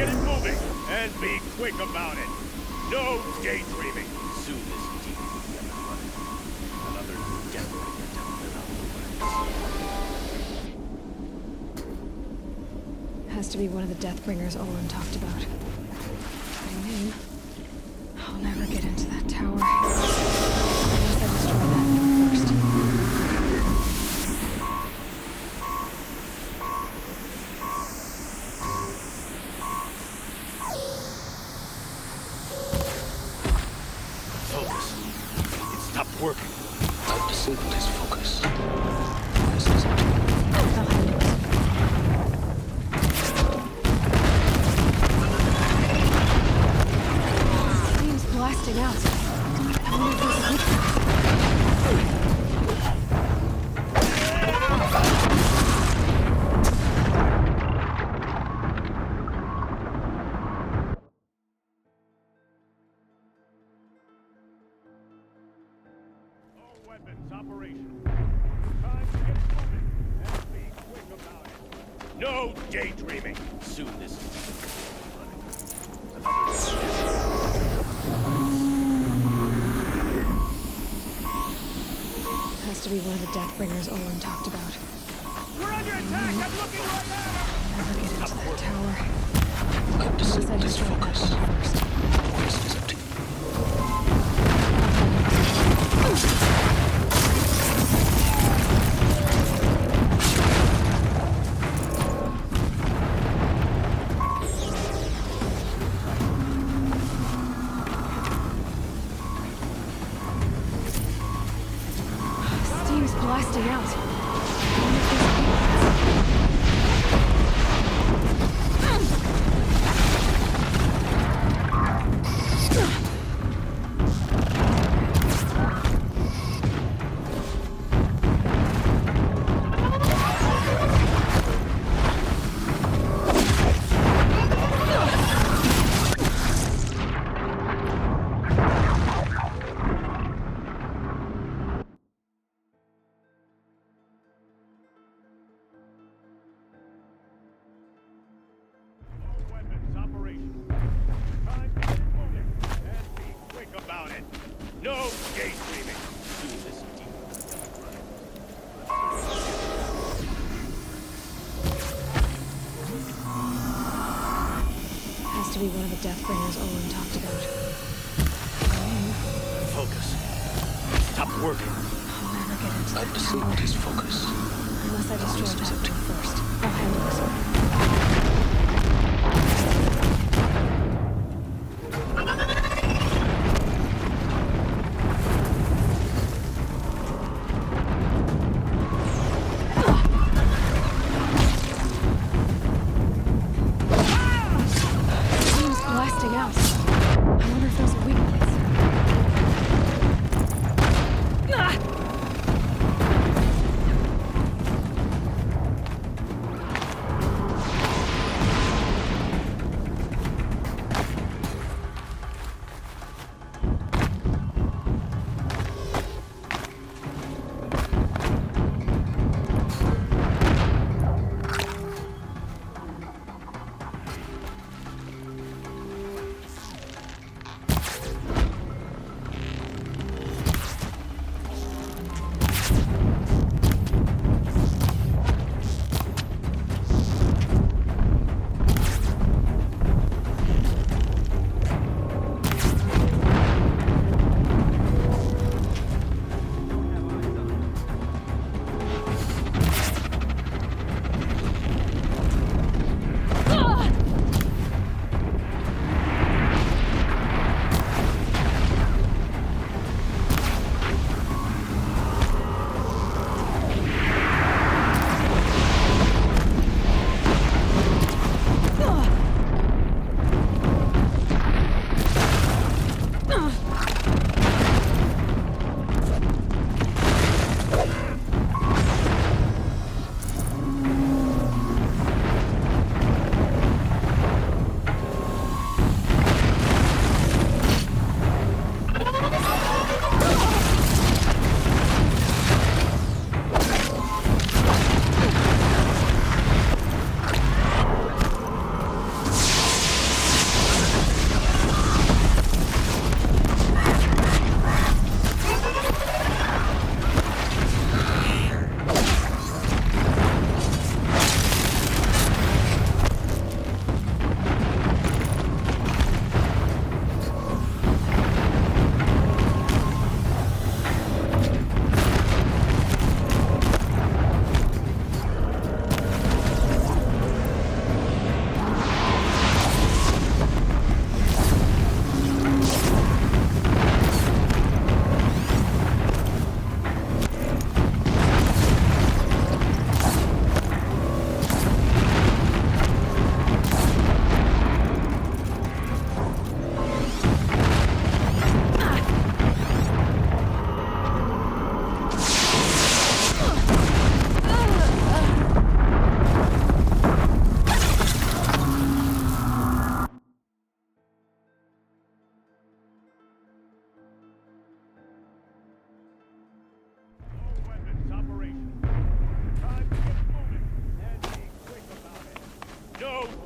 Get it moving, and be quick about it. No daydreaming. Soon this team will be up and running. Another deathbringer down the road. Has to be one of the Deathbringers Olin talked about. Getting in. I'll never get into that tower. Unless I destroy that thing first. Focus. It stopped working. I've disabled his focus. This is it. I'll handle it. Steam's blasting out. I wonder if there's a weakness. All weapons operational. Time to get moving, and be quick about it. No daydreaming. Soon this team will be up and running. Another Has to be one of the Deathbringers Olin talked about. We're under attack! I'm looking right at I'll never get into that tower. I've Unless I disabled his destroy that focus. thing first. This is empty. Steam's blasting out. I wonder if there's a weakness. All weapons operational. Time to get moving, and be quick about it. No daydreaming. Soon this team will be up and running. Has to be one of the Deathbringers Olin talked about. Focus. Stop working. I'll never get into I've that disabled tower. his focus. Unless I destroy This that is empty. thing first. I'll handle this one. Steam's blasting out. I wonder if there's a weakness. Ah!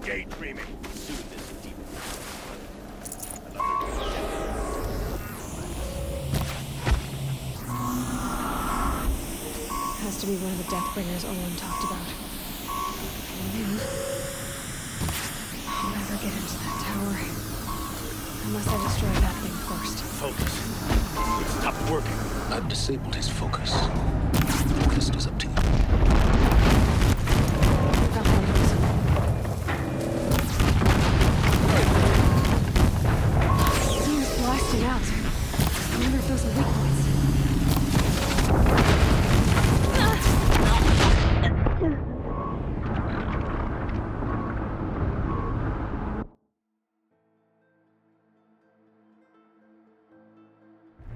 daydreaming. Soon this demon. Another. Has to be one of the Deathbringers Olin talked about. I knew. I'll never get into that tower. Unless I destroy that thing first. Focus. It stopped working. I've disabled his focus. The rest is up to you. I'll handle this. Seems blasting out. I wonder if those are weak points.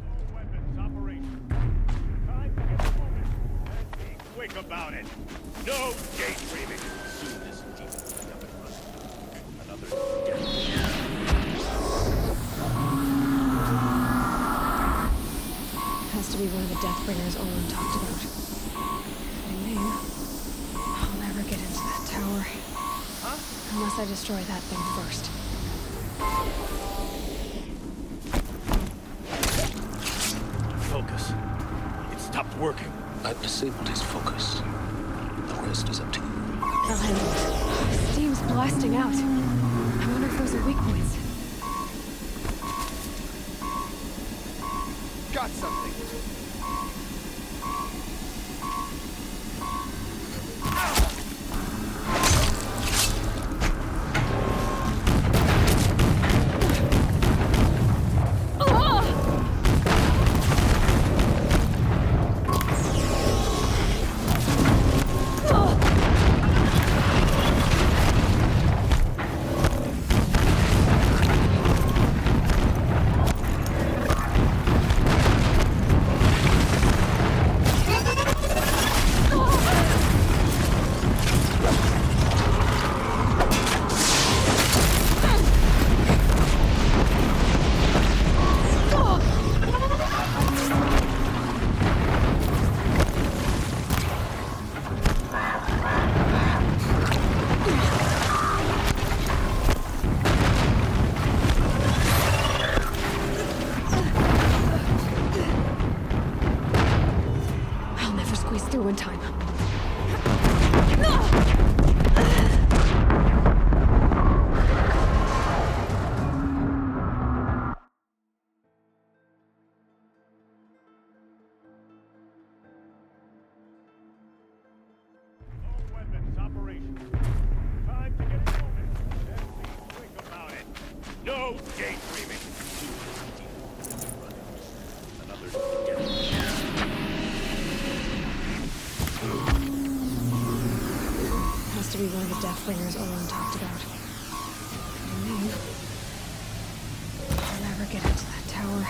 All weapons operational. Time to get moving. And be quick about it. No daydreaming. Soon this demon will be up and running. Another death. Has to be one of the Deathbringers Olin talked about. I knew. I'll never get into that tower. Huh? Unless I destroy that thing first. Focus. It stopped working. I've disabled his focus. The rest is up to you. I'll handle it. Steam's blasting out. I wonder if those are weak points. Got something. I'll never squeeze through in time. All weapons operational. Time to get moving. And be quick about it. No daydreaming. Soon this demon will be running. Another death. Has to be one of the Deathbringers Olin talked about. I knew. I'll never get into that tower.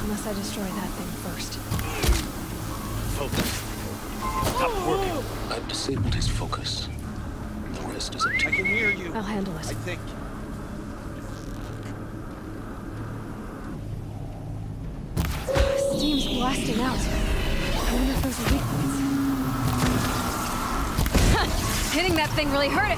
Unless I destroy that thing first. Focus. It stopped working. I've disabled his focus. The rest is up to I you. can hear you. I'll handle it. I think. Steam's blasting out. I wonder if those are weak points. Hitting that thing really hurt it.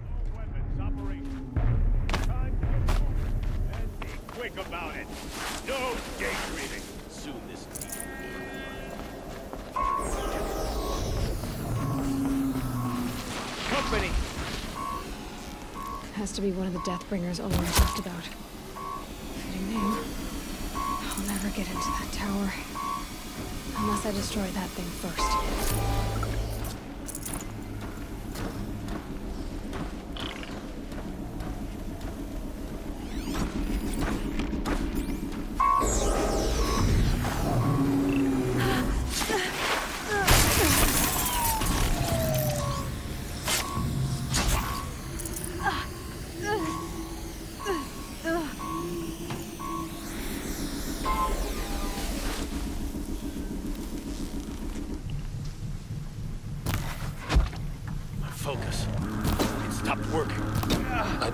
All weapons operational. Time to get moving. And be quick about it. No daydreaming. Soon this demon will be running. Company. Has to be one of the Deathbringers Olin talked about. Fitting name. I'll never get into that tower. Unless I destroy that thing first.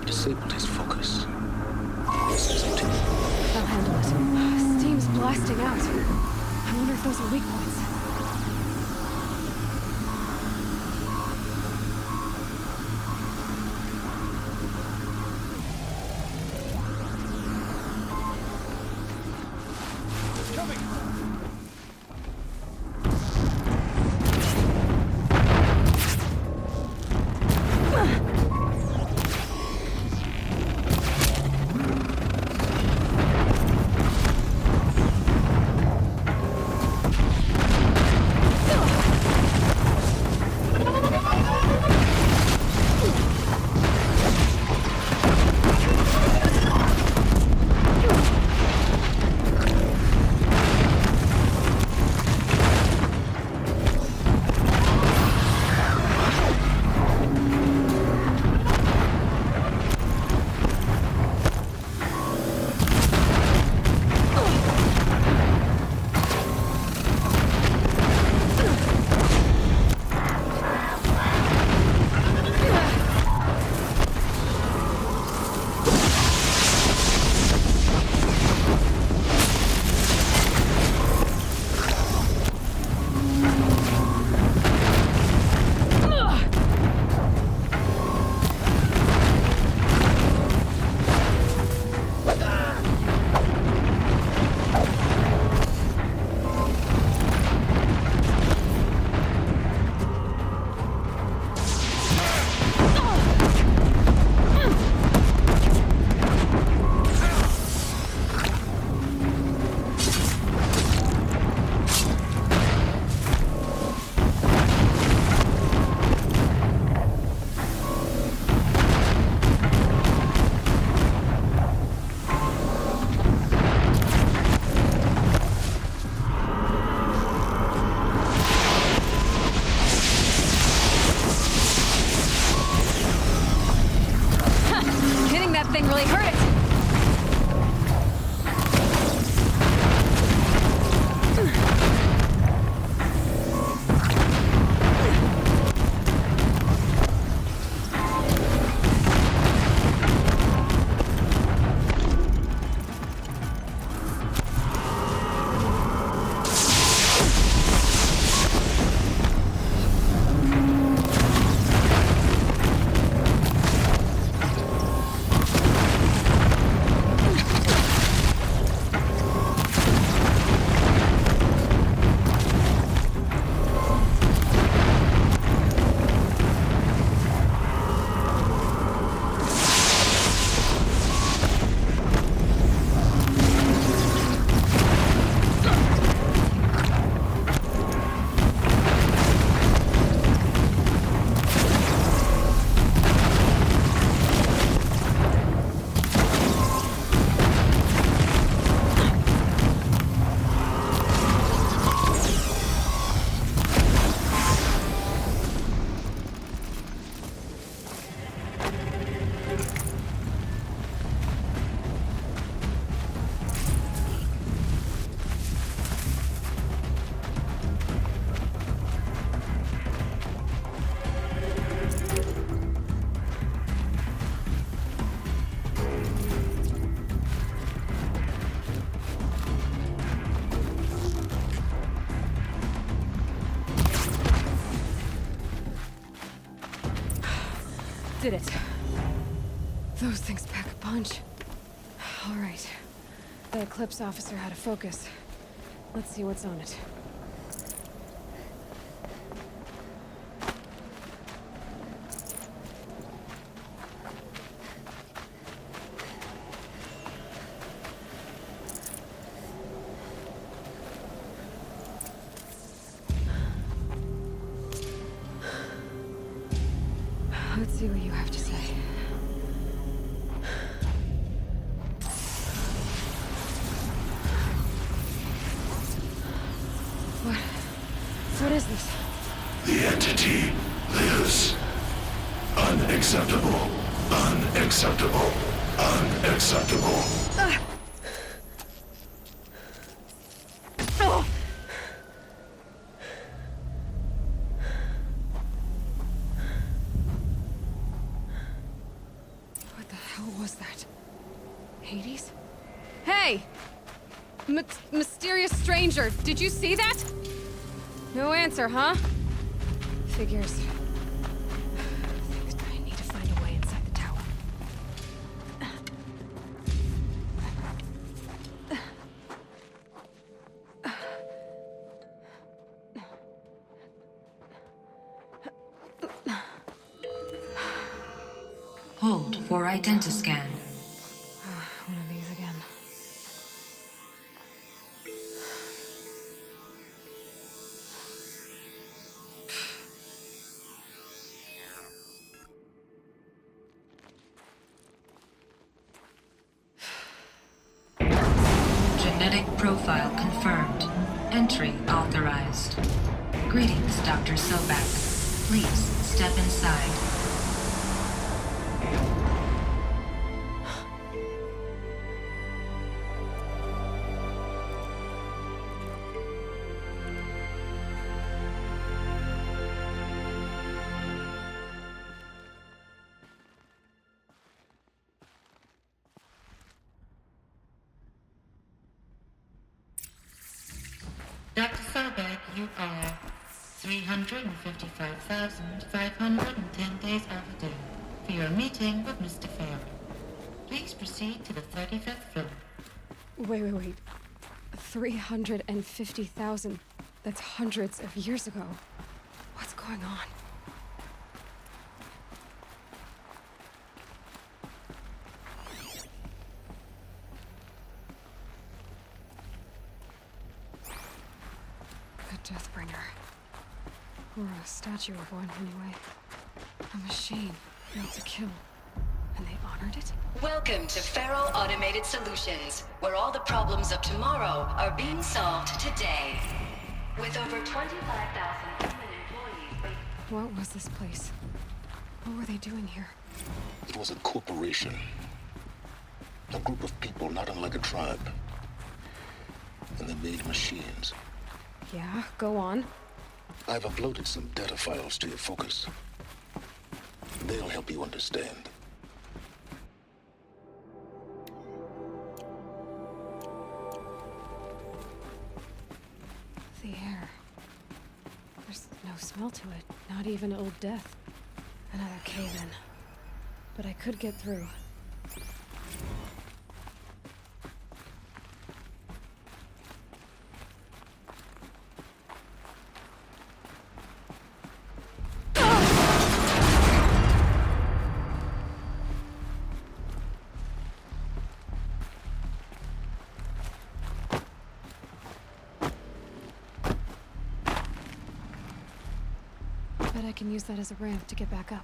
I've disabled his focus. This isn't too. I'll handle it. Steam's blasting out. I wonder if those are weak points. Coming! That thing really hurt it! Did it. Those things pack a punch. All right. The Eclipse officer had a focus. Let's see what's on it. Let's see what you have to say. What is this? The entity lives. Unacceptable. Unacceptable. Unacceptable. Oh! What the... Hey! Mysterious stranger, did you see that? No answer, huh? Figures. I need to find a way inside the tower. Hold for identiscan. One of these again. Genetic profile confirmed. Entry authorized. Greetings, Dr. Sobek. Please step inside. Dr. Sobek, you are 355,510 days overdue for your meeting with Mr. Farrell. Please proceed to the 35th floor. Wait. 350,000. That's hundreds of years ago. What's going on? A Deathbringer. Or a statue of one, anyway. A machine built to kill. And they honored it? Welcome to Faro Automated Solutions, where all the problems of tomorrow are being solved today. With over 25,000 human employees. What was this place? What were they doing here? It was a corporation. A group of people not unlike a tribe. And they made machines. Yeah, go on. I've uploaded some data files to your focus. They'll help you understand. The air. There's no smell to it. Not even Old Death. Another cave-in. But I could get through. Bet I can use that as a ramp to get back up.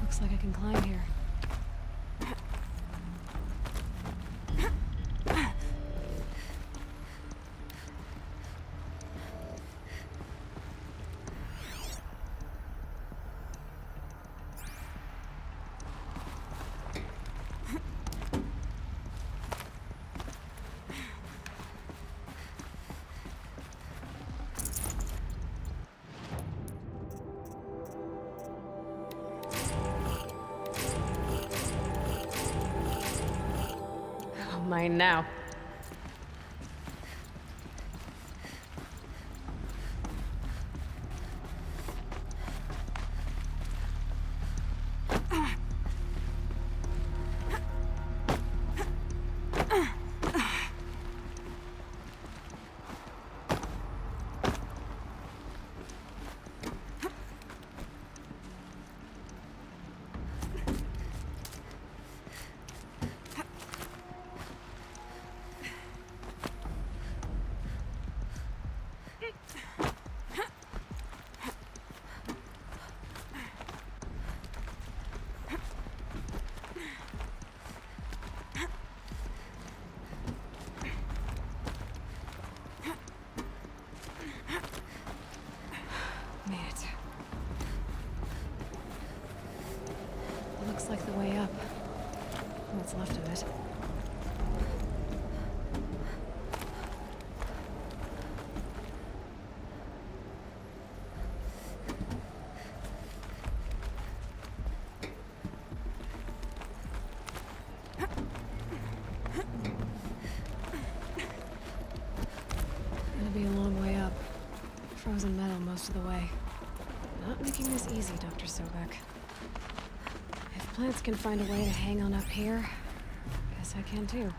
Looks like I can climb here. Mine now. Looks like the way up. What's left of it. Gonna be a long way up. Frozen metal most of the way. Not making this easy, Dr. Sobek. If plants can find a way to hang on up here, guess I can too.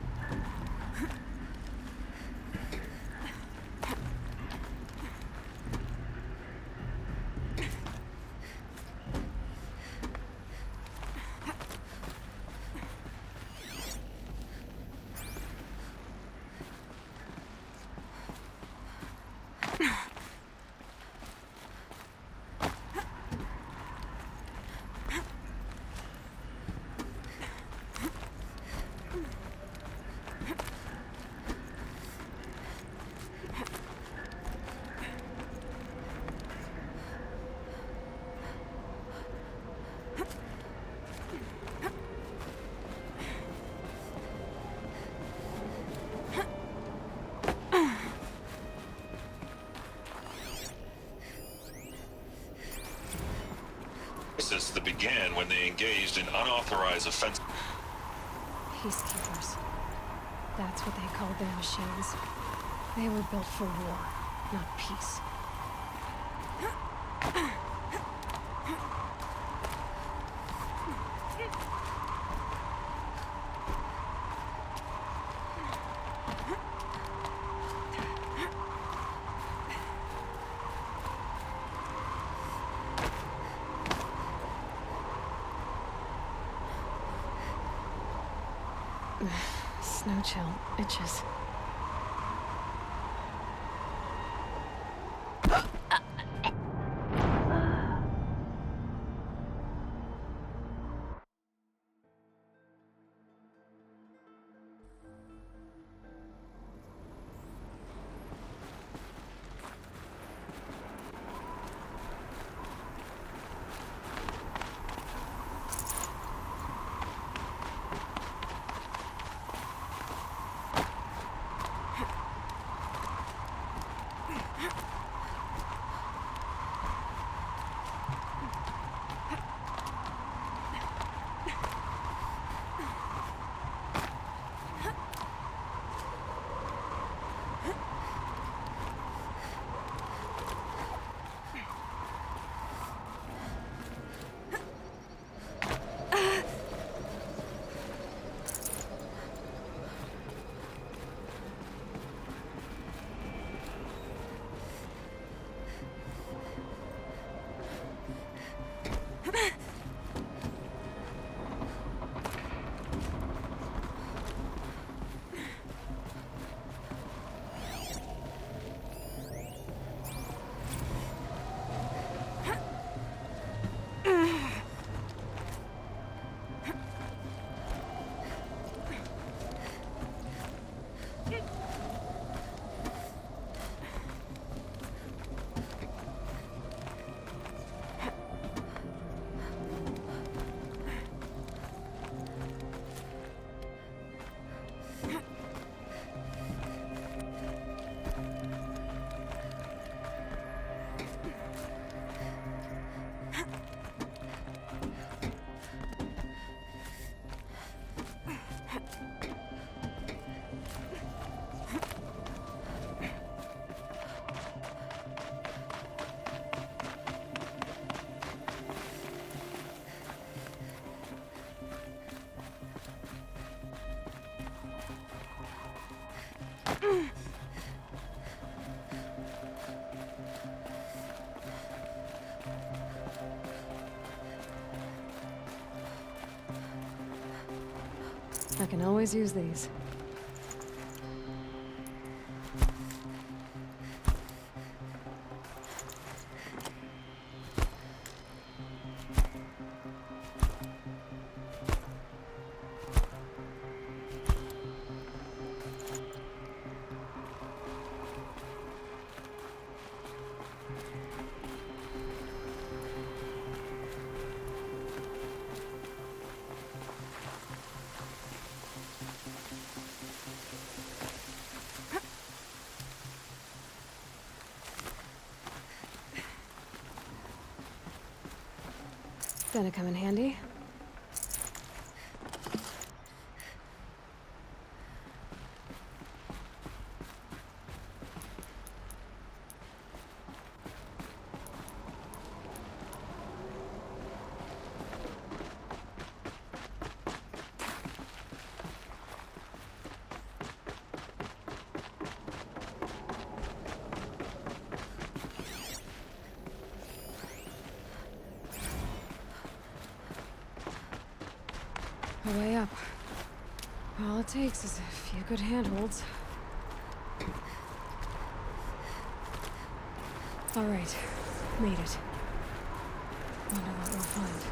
That began when they engaged in unauthorized offense. Peacekeepers. That's what they called their machines. They were built for war, not peace. Snow chill itches. I can always use these. gonna come in handy. A way up. All it takes is a few good handholds. All right, made it. Wonder what we'll find.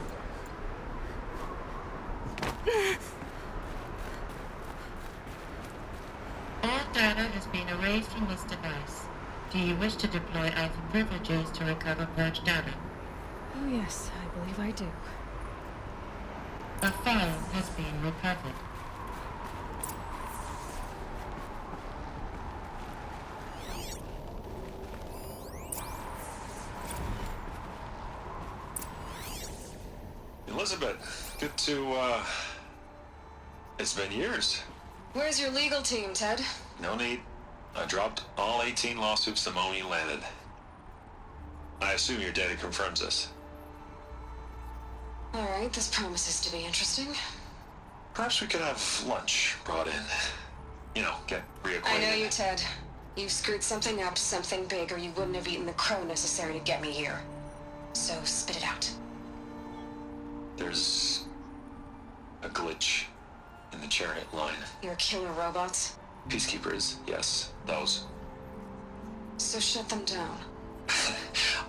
All data has been erased from this device. Do you wish to deploy Alpha privileges to recover purged data? Oh yes, I believe I do. A file has been recovered. Elizabeth, good to, it's been years. Where's your legal team, Ted? No need. I dropped all 18 lawsuits the moment you landed. I assume your data confirms this. All right, this promises to be interesting. Perhaps we could have lunch brought in. You know, get reacquainted. I know you, Ted. You've screwed something up, something big, or you wouldn't have eaten the crow necessary to get me here. So spit it out. There's a glitch in the chariot line. Your killer robots? Peacekeepers, yes, those. So shut them down.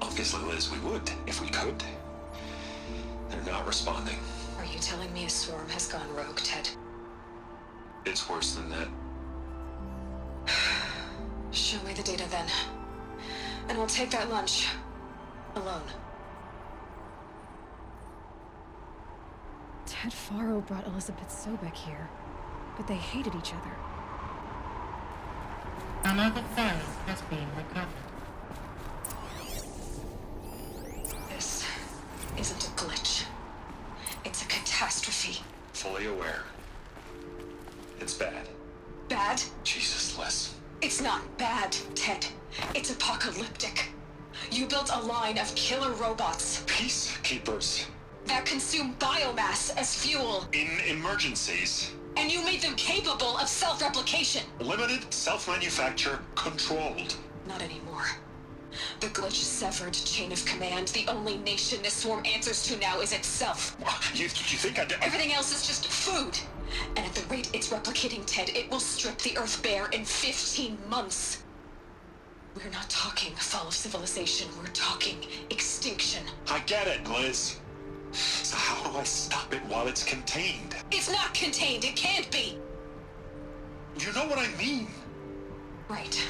Obviously, Liz, we would, if we could. They're not responding. Are you telling me a swarm has gone rogue, Ted? It's worse than that. Show me the data then. And I'll take that lunch. Alone. Ted Faro brought Elizabeth Sobek here, but they hated each other. Another file has been recovered. This isn't a glitch. It's a catastrophe. Fully aware. It's bad. Bad? Jesus, Liz. It's not bad, Ted. It's apocalyptic. You built a line of killer robots Peacekeepers. that consume biomass as fuel, In emergencies. and you made them capable of self-replication. Limited, self-manufacture, controlled. Not anymore. The glitch severed chain of command. The only nation this swarm answers to now is itself. You think I did? Everything else is just food. And at the rate it's replicating, Ted, it will strip the Earth bare in 15 months. We're not talking fall of civilization. We're talking extinction. I get it, Liz. So how do I stop it while it's contained? It's not contained. It can't be. You know what I mean? Right.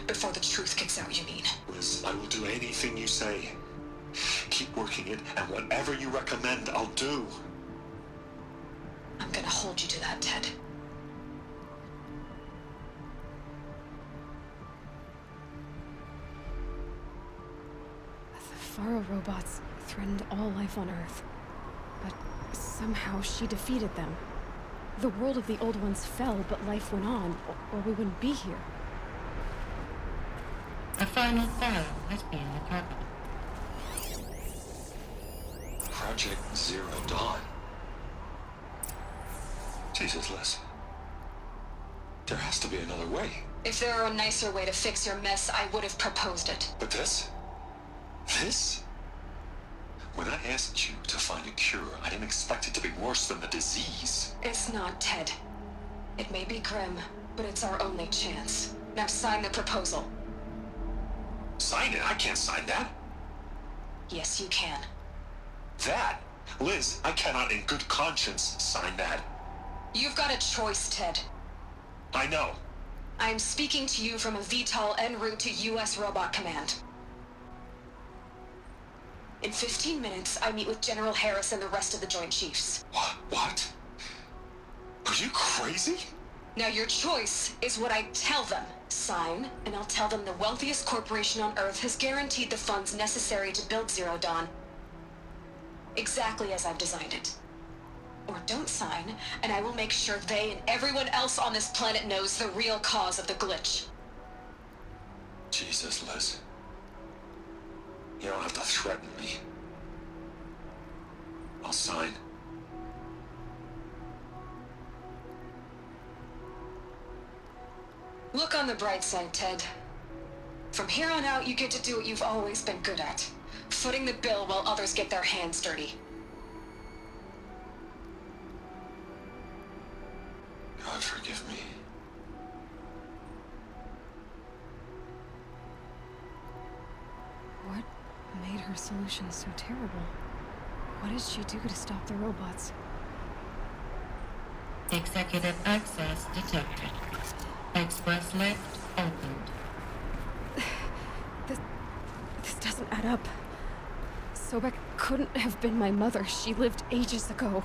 Before the truth gets out, you mean? Liz, I will do anything you say. Keep working it, and whatever you recommend, I'll do. I'm gonna hold you to that, Ted. The Faro robots threatened all life on Earth. But somehow she defeated them. The world of the Old Ones fell, but life went on, or we wouldn't be here. A final file has been recovered. Project Zero Dawn. Jesus, Liz. There has to be another way. If there were a nicer way to fix your mess, I would have proposed it. But this? This? When I asked you to find a cure, I didn't expect it to be worse than the disease. It's not, Ted. It may be grim, but it's our only chance. Now sign the proposal. Sign it? I can't sign that. Yes, you can. That? Liz, I cannot in good conscience sign that. You've got a choice, Ted. I know. I'm speaking to you from a VTOL en route to U.S. Robot Command. In 15 minutes, I meet with General Harris and the rest of the Joint Chiefs. What? Are you crazy? Now your choice is what I tell them. Sign, and I'll tell them the wealthiest corporation on Earth has guaranteed the funds necessary to build Zero Dawn. exactly as I've designed it. Or don't sign, and I will make sure they and everyone else on this planet knows the real cause of the glitch. Jesus, Liz. You don't have to threaten me. I'll sign. Look on the bright side, Ted. From here on out, you get to do what you've always been good at. Footing the bill while others get their hands dirty. God forgive me. What made her solution so terrible? What did she do to stop the robots? Executive access detected. Express lift opened. This doesn't add up. Sobek couldn't have been my mother. She lived ages ago.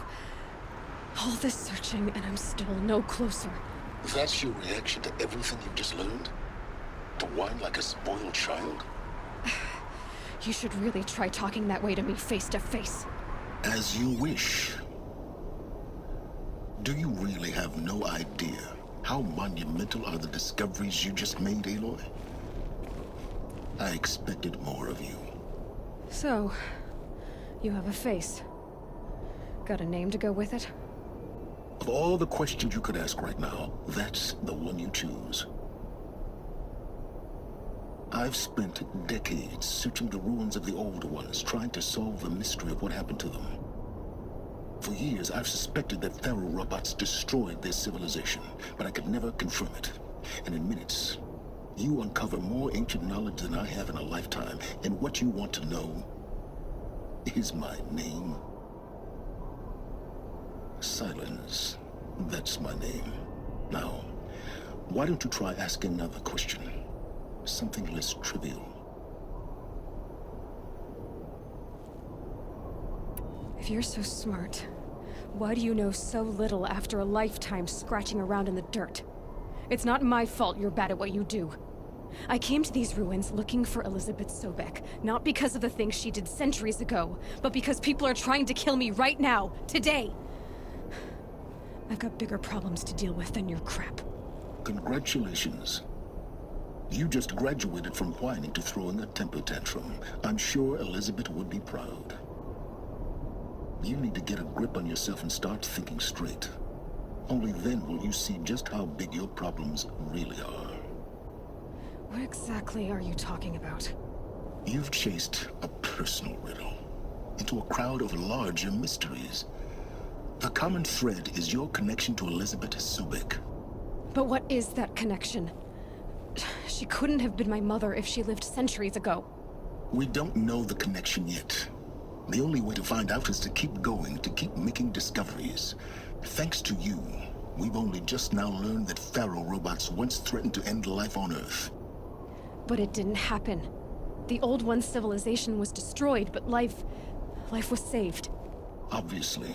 All this searching, and I'm still no closer. That's your reaction to everything you've just learned? To whine like a spoiled child? You should really try talking that way to me face to face. As you wish. Do you really have no idea how monumental are the discoveries you just made, Aloy? I expected more of you. So, you have a face. Got a name to go with it? Of all the questions you could ask right now, that's the one you choose. I've spent decades searching the ruins of the old ones, trying to solve the mystery of what happened to them. For years, I've suspected that Faro robots destroyed their civilization, but I could never confirm it. And in minutes, you uncover more ancient knowledge than I have in a lifetime, and what you want to know is my name. Silence. That's my name. Now, why don't you try asking another question? Something less trivial. If you're so smart, why do you know so little after a lifetime scratching around in the dirt? It's not my fault you're bad at what you do. I came to these ruins looking for Elizabeth Sobek, not because of the things she did centuries ago, but because people are trying to kill me right now, today. I've got bigger problems to deal with than your crap. Congratulations. You just graduated from whining to throwing a temper tantrum. I'm sure Elizabeth would be proud. You need to get a grip on yourself and start thinking straight. Only then will you see just how big your problems really are. What exactly are you talking about? You've chased a personal riddle into a crowd of larger mysteries. The common thread is your connection to Elizabeth Sobek. But what is that connection? She couldn't have been my mother if she lived centuries ago. We don't know the connection yet. The only way to find out is to keep going, to keep making discoveries. Thanks to you, we've only just now learned that Faro robots once threatened to end life on Earth. But it didn't happen. The Old One's civilization was destroyed, but life was saved. Obviously.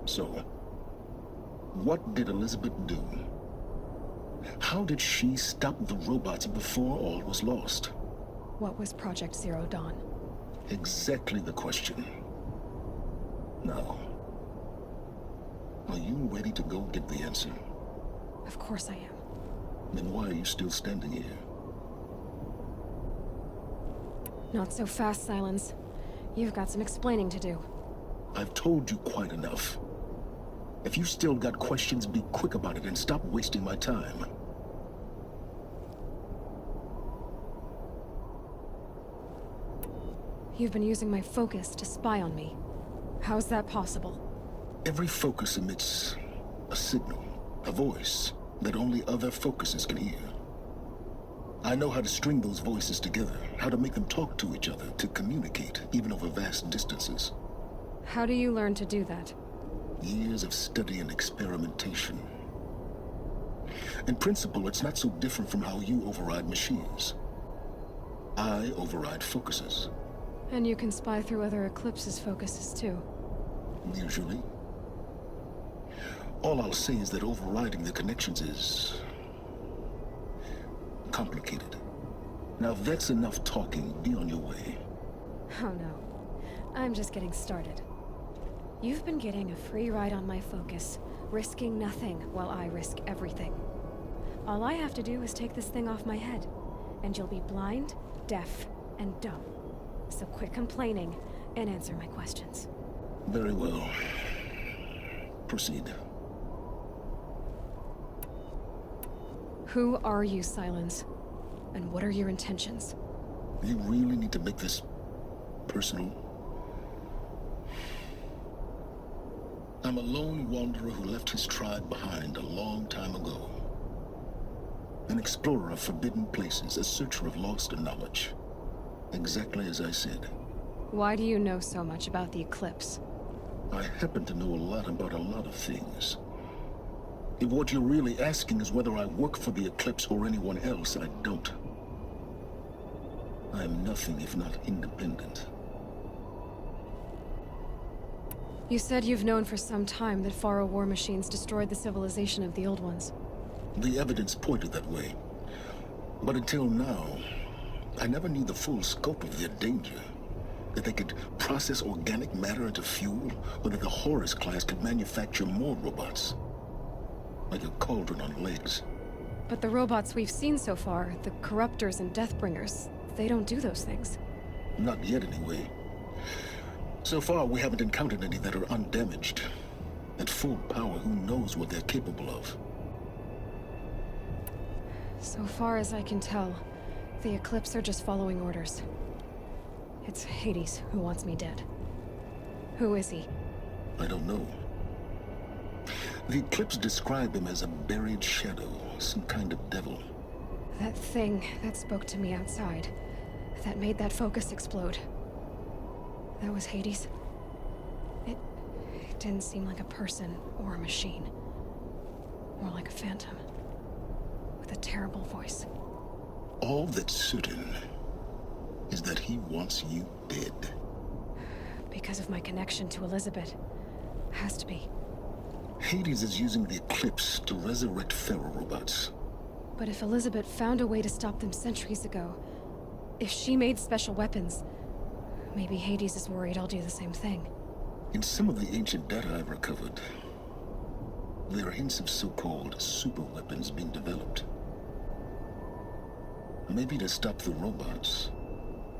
So, what did Elizabeth do? How did she stop the robots before all was lost? What was Project Zero Dawn? Exactly the question. Now, are you ready to go get the answer? Of course I am. Then why are you still standing here? Not so fast, Silence. You've got some explaining to do. I've told you quite enough. If you still got questions, be quick about it and stop wasting my time. You've been using my focus to spy on me. How's that possible? Every focus emits a signal, a voice that only other focuses can hear. I know how to string those voices together, how to make them talk to each other, to communicate, even over vast distances. How do you learn to do that? Years of study and experimentation. In principle, it's not so different from how you override machines. I override focuses. And you can spy through other Eclipse's focuses too. Usually. All I'll say is that overriding the connections is complicated. Now if that's enough talking, be on your way. Oh no. I'm just getting started. You've been getting a free ride on my focus, risking nothing while I risk everything. All I have to do is take this thing off my head, and you'll be blind, deaf, and dumb. So quit complaining and answer my questions. Very well. Proceed. Who are you, Silence? And what are your intentions? You really need to make this personal? I'm a lone wanderer who left his tribe behind a long time ago. An explorer of forbidden places, a searcher of lost knowledge. Exactly as I said. Why do you know so much about the Eclipse? I happen to know a lot about a lot of things. If what you're really asking is whether I work for the Eclipse or anyone else, I don't. I am nothing if not independent. You said you've known for some time that Faro war machines destroyed the civilization of the Old Ones. The evidence pointed that way. But until now, I never knew the full scope of their danger. That they could process organic matter into fuel, or that the Horus class could manufacture more robots. Like a cauldron on legs. But the robots we've seen so far, the Corruptors and Deathbringers, they don't do those things. Not yet, anyway. So far, we haven't encountered any that are undamaged. At full power, who knows what they're capable of? So far as I can tell, the Eclipse are just following orders. It's Hades who wants me dead. Who is he? I don't know. The Eclipse described him as a buried shadow, some kind of devil. That thing that spoke to me outside, that made that focus explode. That was Hades. It didn't seem like a person or a machine. More like a phantom. With a terrible voice. All that's certain is that he wants you dead. Because of my connection to Elizabeth. Has to be. Hades is using the Eclipse to resurrect Faro robots. But if Elizabeth found a way to stop them centuries ago, if she made special weapons, maybe Hades is worried I'll do the same thing. In some of the ancient data I've recovered, there are hints of so-called super weapons being developed. Maybe to stop the robots,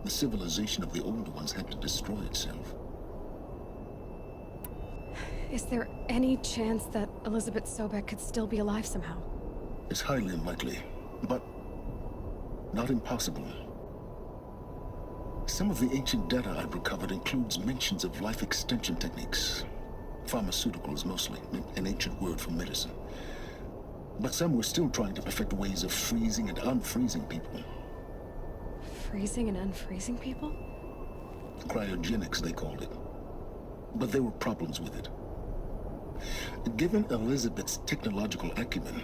the civilization of the older ones had to destroy itself. Is there any chance that Elizabeth Sobek could still be alive somehow? It's highly unlikely, but not impossible. Some of the ancient data I've recovered includes mentions of life extension techniques. Pharmaceuticals mostly, an ancient word for medicine. But some were still trying to perfect ways of freezing and unfreezing people. Freezing and unfreezing people? Cryogenics, they called it. But there were problems with it. Given Elizabeth's technological acumen,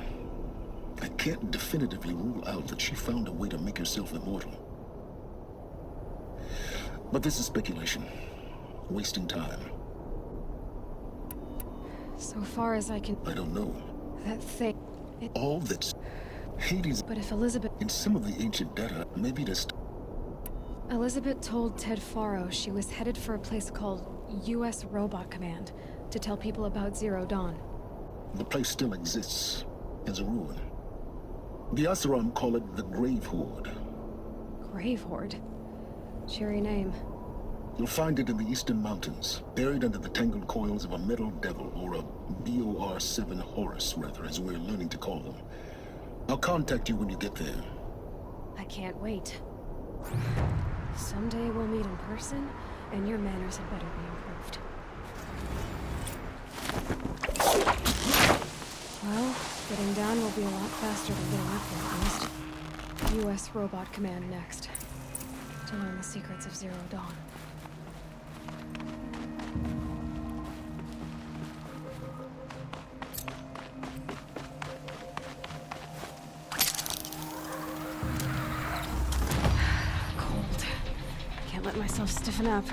I can't definitively rule out that she found a way to make herself immortal. But this is speculation. Wasting time. So far as I can... I don't know. That thing... All that's... Hades... But if Elizabeth... In some of the ancient data, maybe to... Elizabeth told Ted Faro she was headed for a place called U.S. Robot Command to tell people about Zero Dawn. The place still exists, as a ruin. The Oseram call it the Grave Horde. Grave Horde? Cheery name. You'll find it in the Eastern Mountains, buried under the tangled coils of a metal devil, or a BOR-7 Horus, rather, as we're learning to call them. I'll contact you when you get there. I can't wait. Someday we'll meet in person, and your manners had better be improved. Well, getting down will be a lot faster than getting up there, at least. U.S. Robot Command next. To learn the secrets of Zero Dawn. Cold. Can't let myself stiffen up.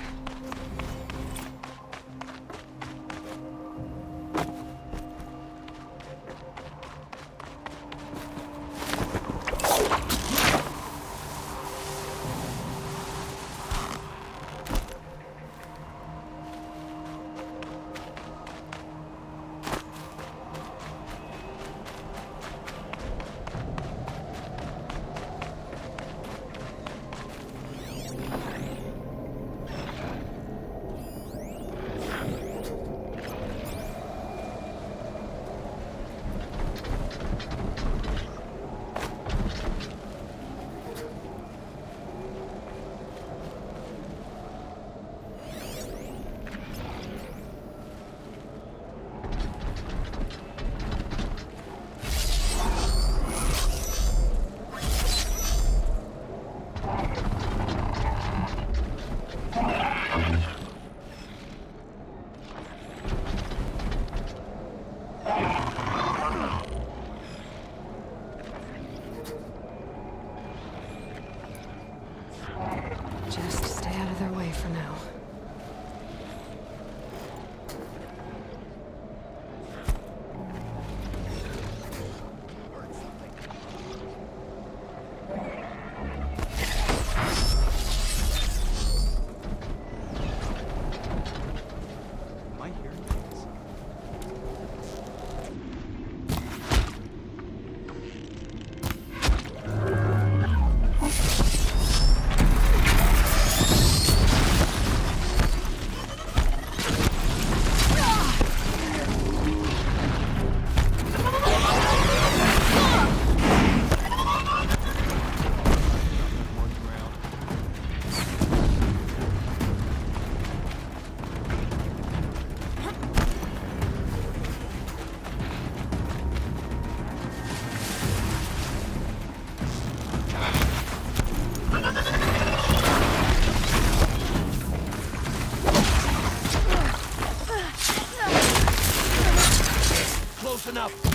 enough.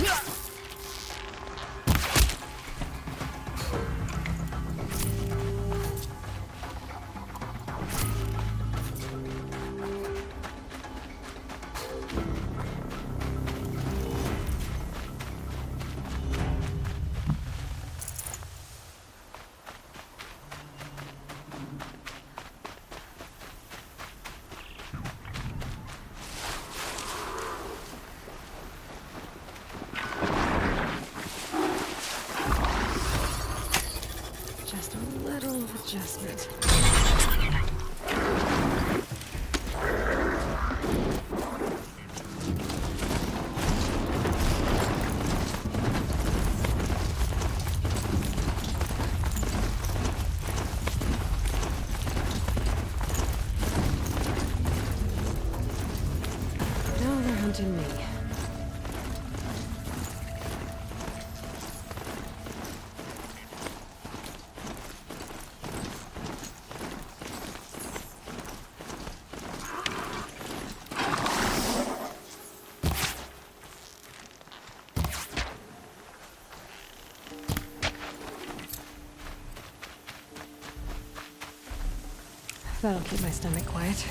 Just a little adjustment. Now they're hunting me. That'll keep my stomach quiet.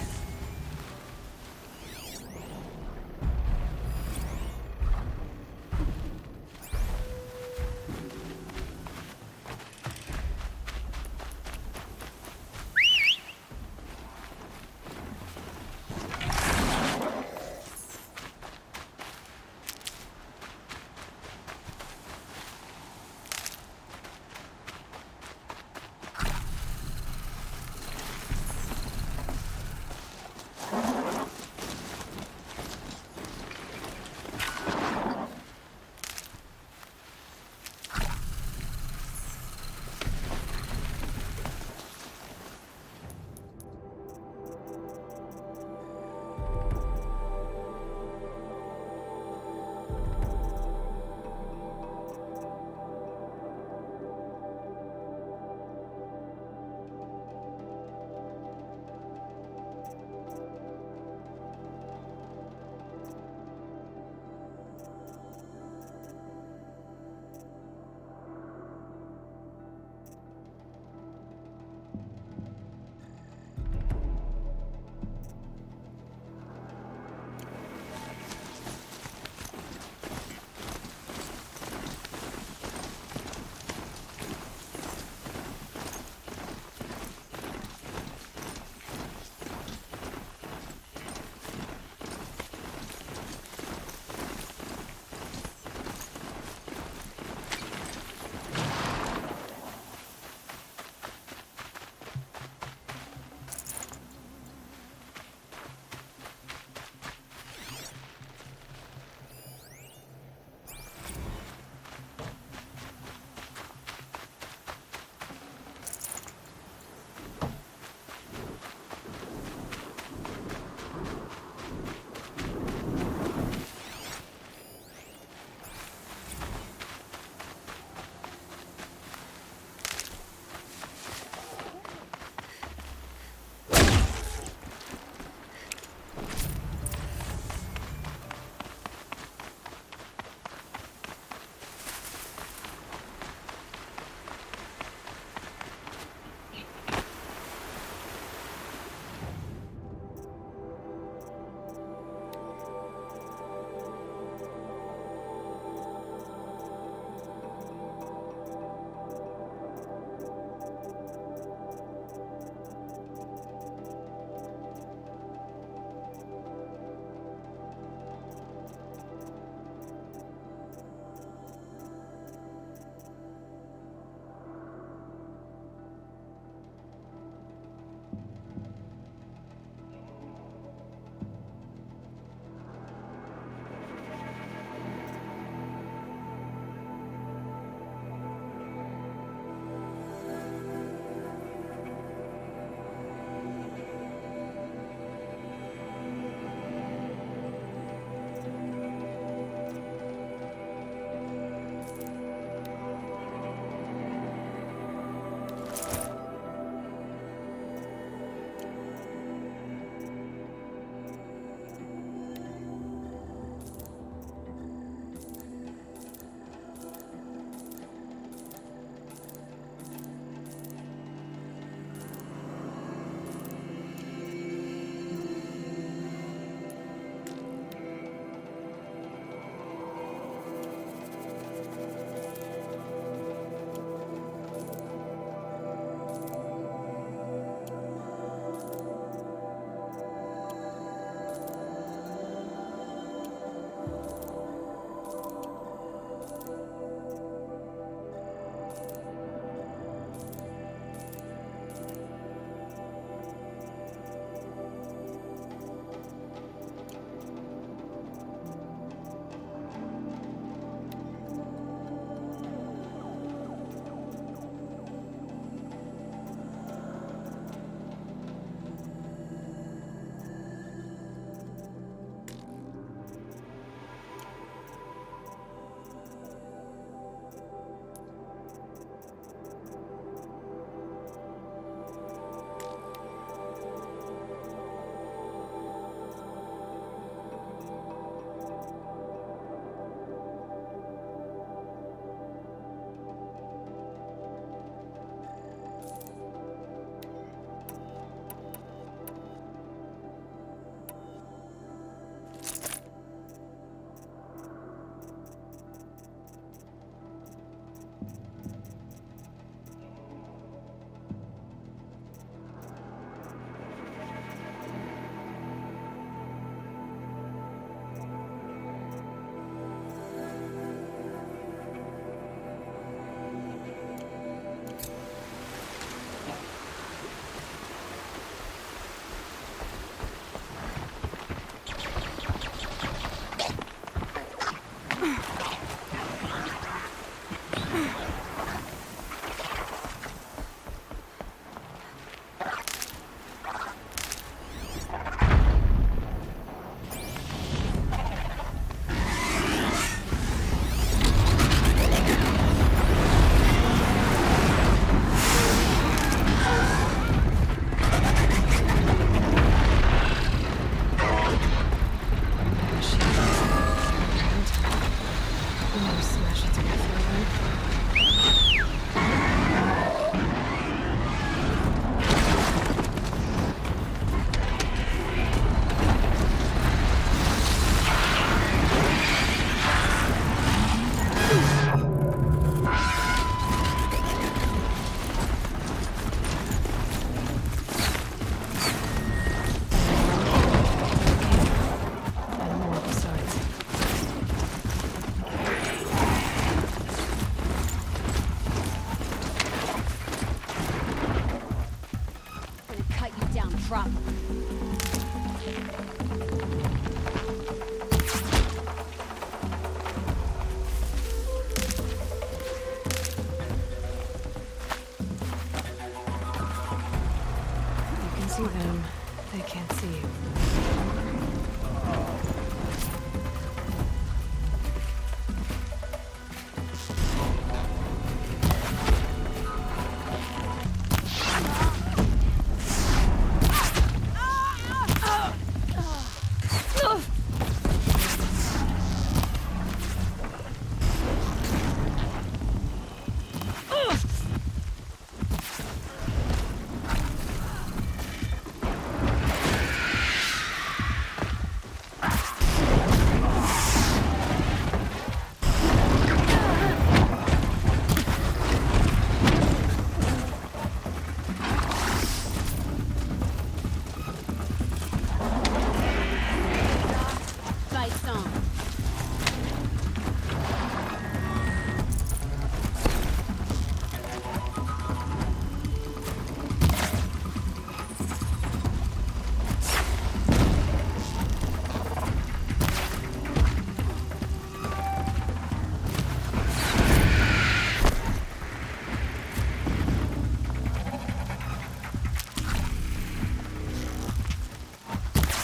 lights on.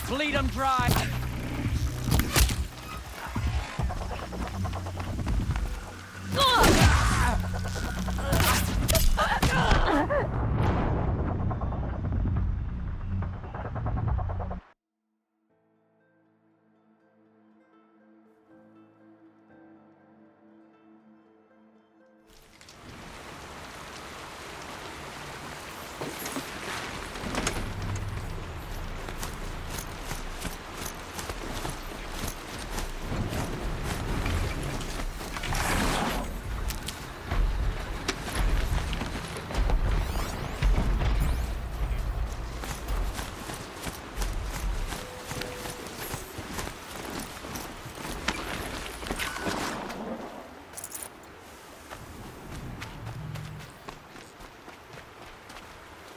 Bleed 'em dry!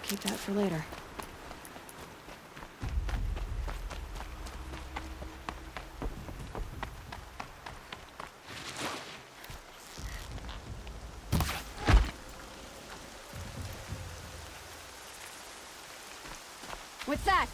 Keep that for later. What's that?